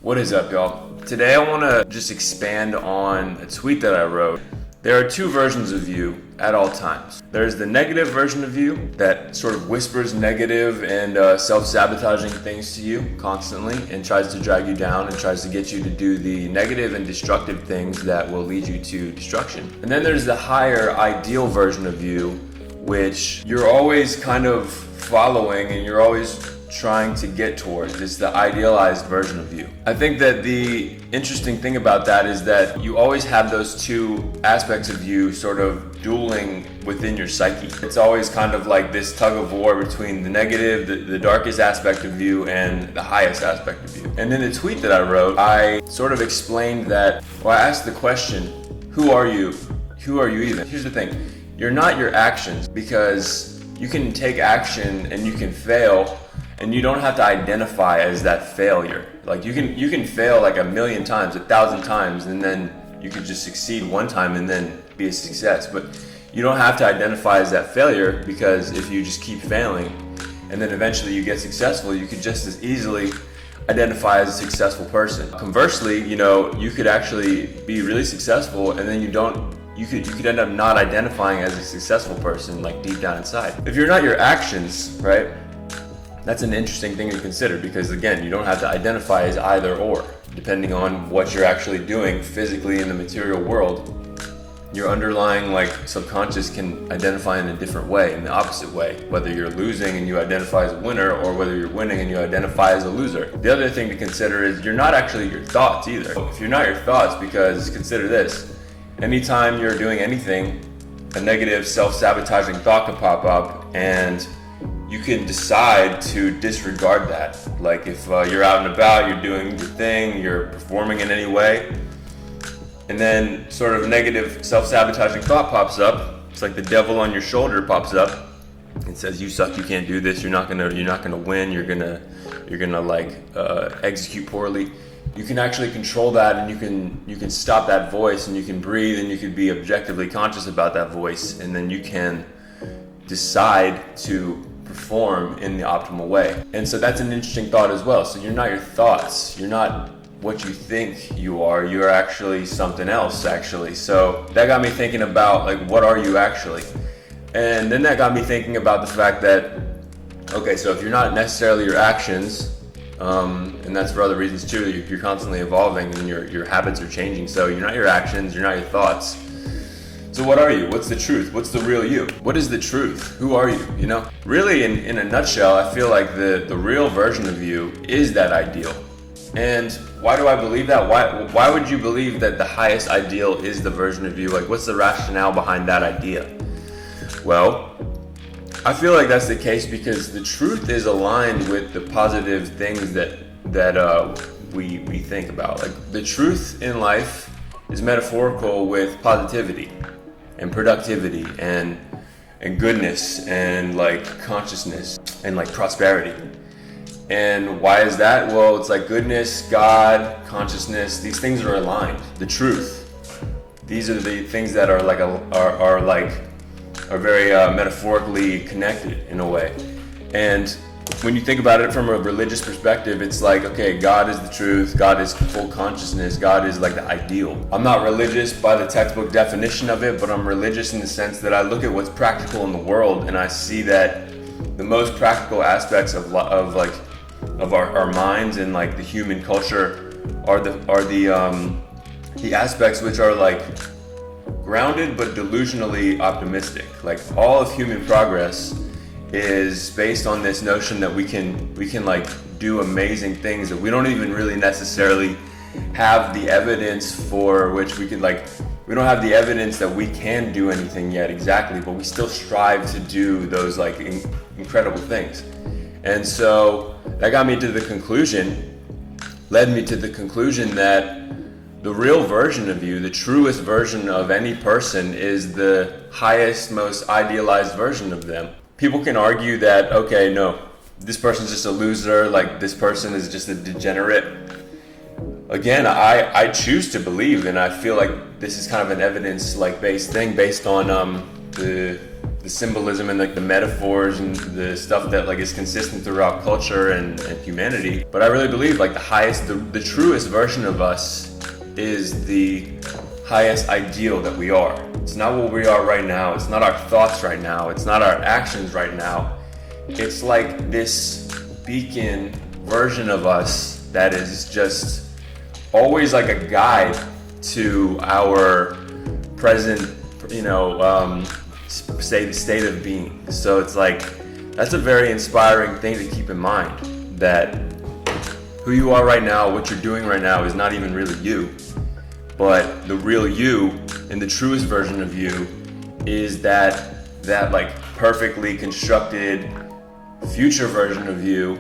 What is up, y'all? Today I want to just expand on a tweet that I wrote. There are two versions of you at all times. There's the negative version of you that sort of whispers negative and self-sabotaging things to you constantly and tries to drag you down and tries to get you to do the negative and destructive things that will lead you to destruction. And then there's the higher ideal version of you, which you're always kind of following and you're always trying to get towards. It's the idealized version of you. I think that the interesting thing about that is that you always have those two aspects of you sort of dueling within your psyche. It's always kind of like this tug of war between the negative, the darkest aspect of you, and the highest aspect of you. And in the tweet that I wrote, I sort of explained that, I asked the question, who are you? Who are you even? Here's the thing, you're not your actions, because you can take action and you can fail, and you don't have to identify as that failure. Like you can fail like 1,000,000 times, 1,000 times, and then you could just succeed one time and then be a success. But you don't have to identify as that failure, because if you just keep failing and then eventually you get successful, you could just as easily identify as a successful person. Conversely, you could actually be really successful and then you could end up not identifying as a successful person, like deep down inside. If you're not your actions, right? That's an interesting thing to consider, because again, you don't have to identify as either or. Depending on what you're actually doing physically in the material world, your underlying subconscious can identify in a different way, in the opposite way. Whether you're losing and you identify as a winner, or whether you're winning and you identify as a loser. The other thing to consider is you're not actually your thoughts either. If you're not your thoughts, because consider this, anytime you're doing anything, a negative self-sabotaging thought could pop up, and you can decide to disregard that. Like if you're out and about, you're doing your thing, you're performing in any way, and then sort of a negative self-sabotaging thought pops up. It's like the devil on your shoulder pops up and says, "You suck. You can't do this. You're not gonna win. You're gonna execute poorly." You can actually control that, and you can stop that voice, and you can breathe, and you can be objectively conscious about that voice, and then you can decide to perform in the optimal way. And so that's an interesting thought as well. So you're not your thoughts. You're not what you think you are. You're actually something else, actually. So that got me thinking about what are you actually? And then that got me thinking about the fact that, okay, so if you're not necessarily your actions, and that's for other reasons too, you're constantly evolving and your habits are changing. So you're not your actions, you're not your thoughts. So what are you? What's the truth? What's the real you? What is the truth? Who are you? Really in a nutshell, I feel like the real version of you is that ideal. And why do I believe that? Why would you believe that the highest ideal is the version of you? What's the rationale behind that idea? Well, I feel like that's the case because the truth is aligned with the positive things that we think about. The truth in life is metaphorical with positivity and productivity and goodness and consciousness and prosperity. And why is that? Well, it's goodness, God, consciousness, these things are aligned. The truth. These are the things that are very metaphorically connected in a way. And when you think about it from a religious perspective, it's okay, God is the truth, God is full consciousness, God is the ideal. I'm not religious by the textbook definition of it, but I'm religious in the sense that I look at what's practical in the world, and I see that the most practical aspects of our minds and the human culture are the aspects which are grounded but delusionally optimistic. All of human progress is based on this notion that we can do amazing things that we don't even really necessarily have the evidence for, which we don't have the evidence that we can do anything yet exactly, but we still strive to do those incredible things. And so that led me to the conclusion that the real version of you, the truest version of any person, is the highest, most idealized version of them. People can argue that, okay, no, this person's just a loser, this person is just a degenerate. Again, I choose to believe, and I feel like this is kind of an evidence based thing based on the the symbolism and like the metaphors and the stuff that like is consistent throughout culture and humanity. But I really believe like the truest version of us is the highest ideal that we are. It's not what we are right now. It's not our thoughts right now. It's not our actions right now. It's like this beacon version of us that is just always like a guide to our present, state of being. So it's like, that's a very inspiring thing to keep in mind, that who you are right now, what you're doing right now is not even really you, but the real you and the truest version of you is that like perfectly constructed future version of you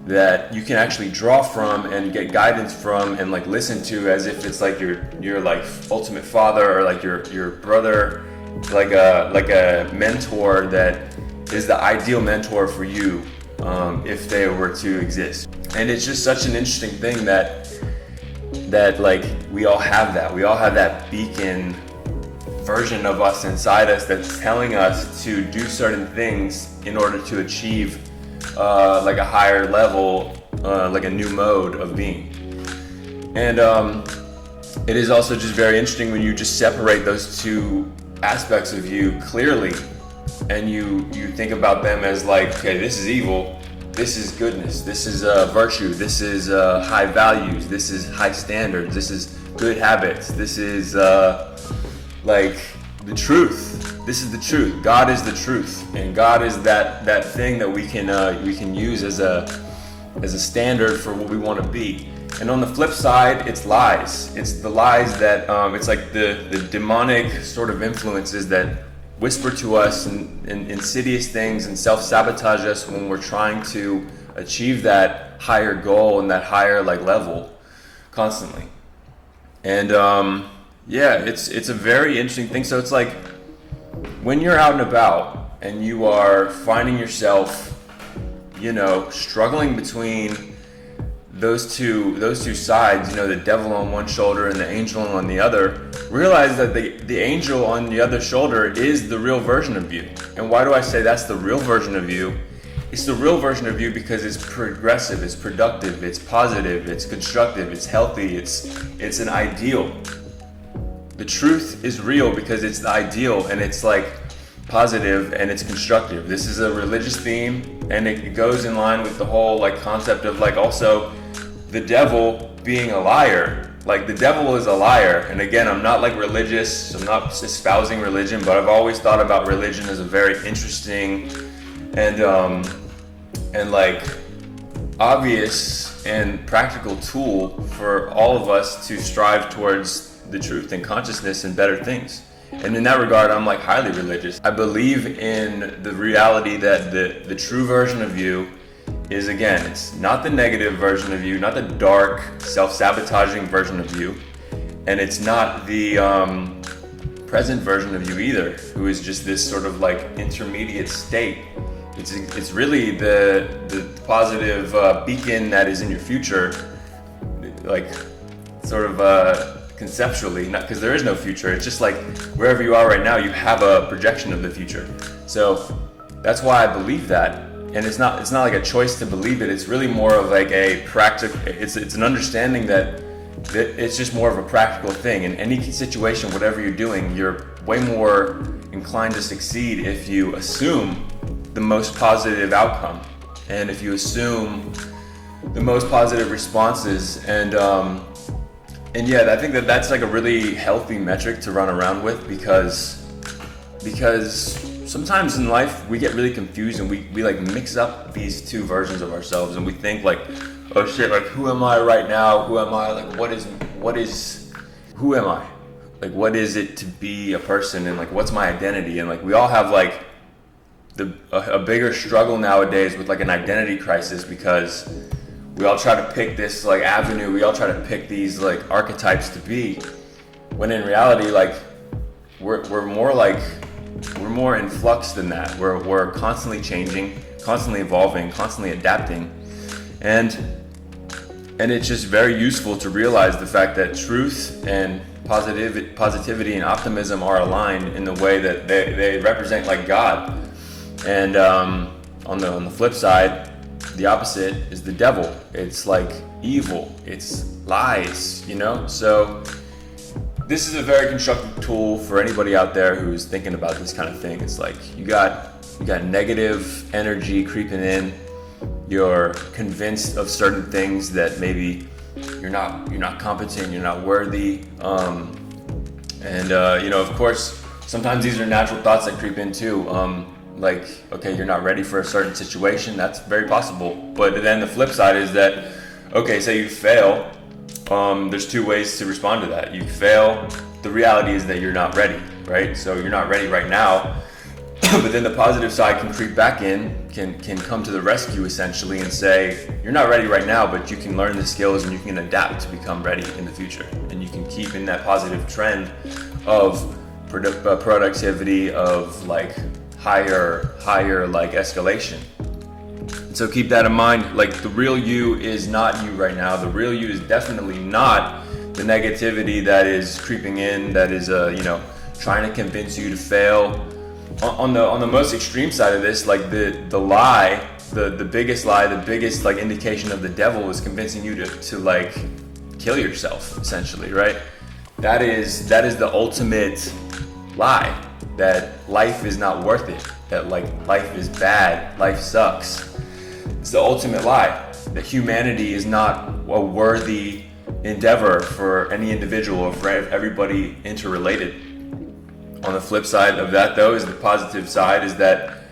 that you can actually draw from and get guidance from and like listen to as if it's like your like ultimate father or like your brother, like a mentor that is the ideal mentor for you, if they were to exist. And it's just such an interesting thing that like we all have that beacon version of us inside us that's telling us to do certain things in order to achieve like a higher level, like a new mode of being. And it is also just very interesting when you just separate those two aspects of you clearly, and you think about them as like, okay, this is evil, this is goodness, this is virtue, this is high values, this is high standards, this is good habits, this is like the truth. This is the truth. God is the truth, and God is that thing that we can use as a standard for what we want to be. And on the flip side, it's lies. It's the lies that it's like the demonic sort of influences that whisper to us and insidious things and self-sabotage us when we're trying to achieve that higher goal and that higher like level constantly. And it's a very interesting thing. So it's like, when you're out and about and you are finding yourself, struggling between those two sides, the devil on one shoulder and the angel on the other, realize that the angel on the other shoulder is the real version of you. And why do I say that's the real version of you? It's the real version of you because it's progressive, it's productive, it's positive, it's constructive, it's healthy, it's an ideal. The truth is real because it's the ideal, and it's like positive and it's constructive. This is a religious theme, and it goes in line with the whole like concept of like also the devil being a liar. Like the devil is a liar. And again, I'm not like religious, I'm not espousing religion, but I've always thought about religion as a very interesting and like obvious and practical tool for all of us to strive towards the truth and consciousness and better things. And in that regard, I'm like highly religious. I believe in the reality that the true version of you is, again, it's not the negative version of you, not the dark, self-sabotaging version of you, and it's not the present version of you either, who is just this sort of like intermediate state. It's really the positive beacon that is in your future, like sort of conceptually, not because there is no future. It's just like wherever you are right now, you have a projection of the future. So that's why I believe that. And it's not like a choice to believe it. It's really more of like a practical. It's an understanding that it's just more of a practical thing. In any situation, whatever you're doing, you're way more inclined to succeed if you assume the most positive outcome, and if you assume the most positive responses. And yeah, I think that's like a really healthy metric to run around with, because sometimes in life we get really confused and we like mix up these two versions of ourselves, and we think like, oh shit, like who am I right now? Who am I? Like who am I? Like what is it to be a person, and like what's my identity? And like we all have like a bigger struggle nowadays with like an identity crisis, because we all try to pick this like avenue, we all try to pick these like archetypes to be, when in reality like we're more in flux than that. We're constantly changing, constantly evolving, constantly adapting. And And it's just very useful to realize the fact that truth and positivity and optimism are aligned in the way that they represent like God. And on the flip side, the opposite is the devil. It's like evil. It's lies, So this is a very constructive tool for anybody out there who's thinking about this kind of thing. It's like you got negative energy creeping in. You're convinced of certain things that maybe you're not competent, you're not worthy, of course, sometimes these are natural thoughts that creep in too. Like, okay, you're not ready for a certain situation. That's very possible. But then the flip side is that, okay, say you fail. There's two ways to respond to that. You fail. The reality is that you're not ready, right? So you're not ready right now. But then the positive side can creep back in, can come to the rescue essentially and say, you're not ready right now, but you can learn the skills and you can adapt to become ready in the future. And you can keep in that positive trend of productivity, of like higher like escalation. So keep that in mind. Like, the real you is not you right now. The real you is definitely not the negativity that is creeping in, that is trying to convince you to fail. On the most extreme side of this, like the lie, the biggest lie, the biggest like indication of the devil is convincing you to like kill yourself, essentially, right? That is the ultimate lie, that life is not worth it, that like life is bad, life sucks. It's the ultimate lie, that humanity is not a worthy endeavor for any individual or for everybody interrelated. On the flip side of that, though, is the positive side, is that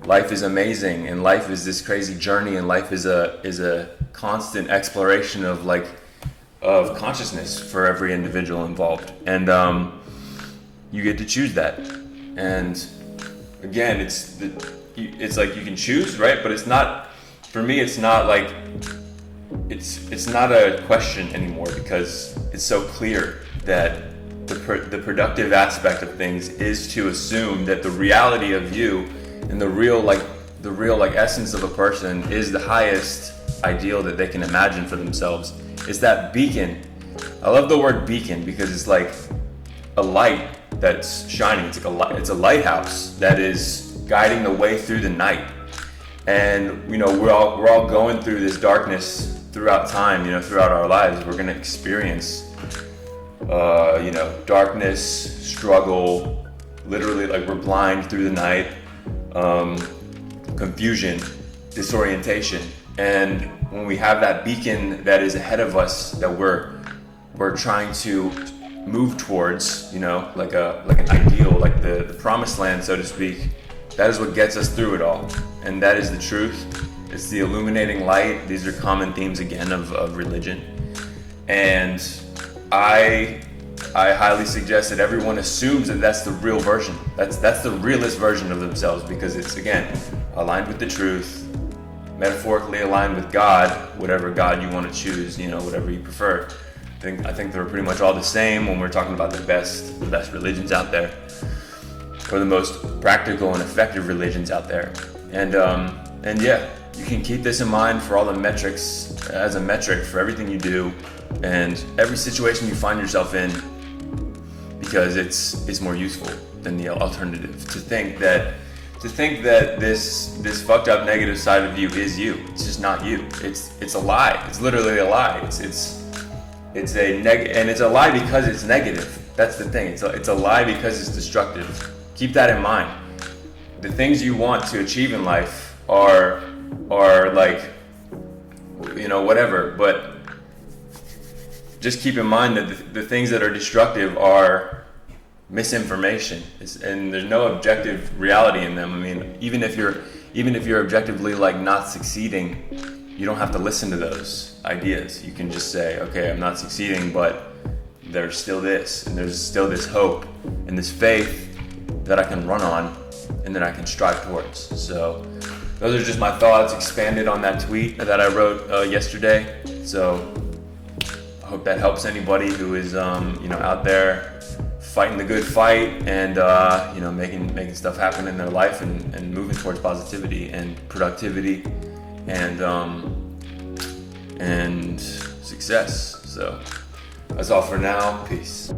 life is amazing and life is this crazy journey, and life is a constant exploration of consciousness for every individual involved, and you get to choose that. And again, it's like you can choose, right? But it's not, for me, it's not like it's not a question anymore, because it's so clear that the productive aspect of things is to assume that the reality of you and the real essence of a person is the highest ideal that they can imagine for themselves. It's that beacon. I love the word beacon because it's like a light that's shining. It's a lighthouse that is guiding the way through the night. And we're all going through this darkness throughout time. Throughout our lives, we're gonna experience darkness, struggle, literally, like, we're blind through the night, confusion, disorientation. And when we have that beacon that is ahead of us, that we're trying to move towards, like an ideal, like the promised land, so to speak, that is what gets us through it all. And that is the truth. It's the illuminating light. These are common themes again of religion. And I highly suggest that everyone assumes that that's the real version. That's the realest version of themselves, because it's, again, aligned with the truth, metaphorically aligned with God, whatever God you want to choose, whatever you prefer. I think they're pretty much all the same when we're talking about the best religions out there, or the most practical and effective religions out there. And yeah, you can keep this in mind for all the metrics, as a metric for everything you do and every situation you find yourself in, because it's more useful than the alternative to think that this fucked up negative side of you is you. It's just not you. It's a lie. It's literally a lie. It's a lie because it's negative. That's the thing. It's a lie because it's destructive. Keep that in mind. The things you want to achieve in life are like, whatever, but just keep in mind that the things that are destructive are misinformation, and there's no objective reality in them. I mean, even if you're objectively like not succeeding, you don't have to listen to those ideas. You can just say, okay, I'm not succeeding, but there's still this, and there's still this hope and this faith that I can run on and that I can strive towards. So those are just my thoughts expanded on that tweet that I wrote yesterday. So I hope that helps anybody who is out there fighting the good fight and making stuff happen in their life and moving towards positivity and productivity and success. So that's all for now. Peace.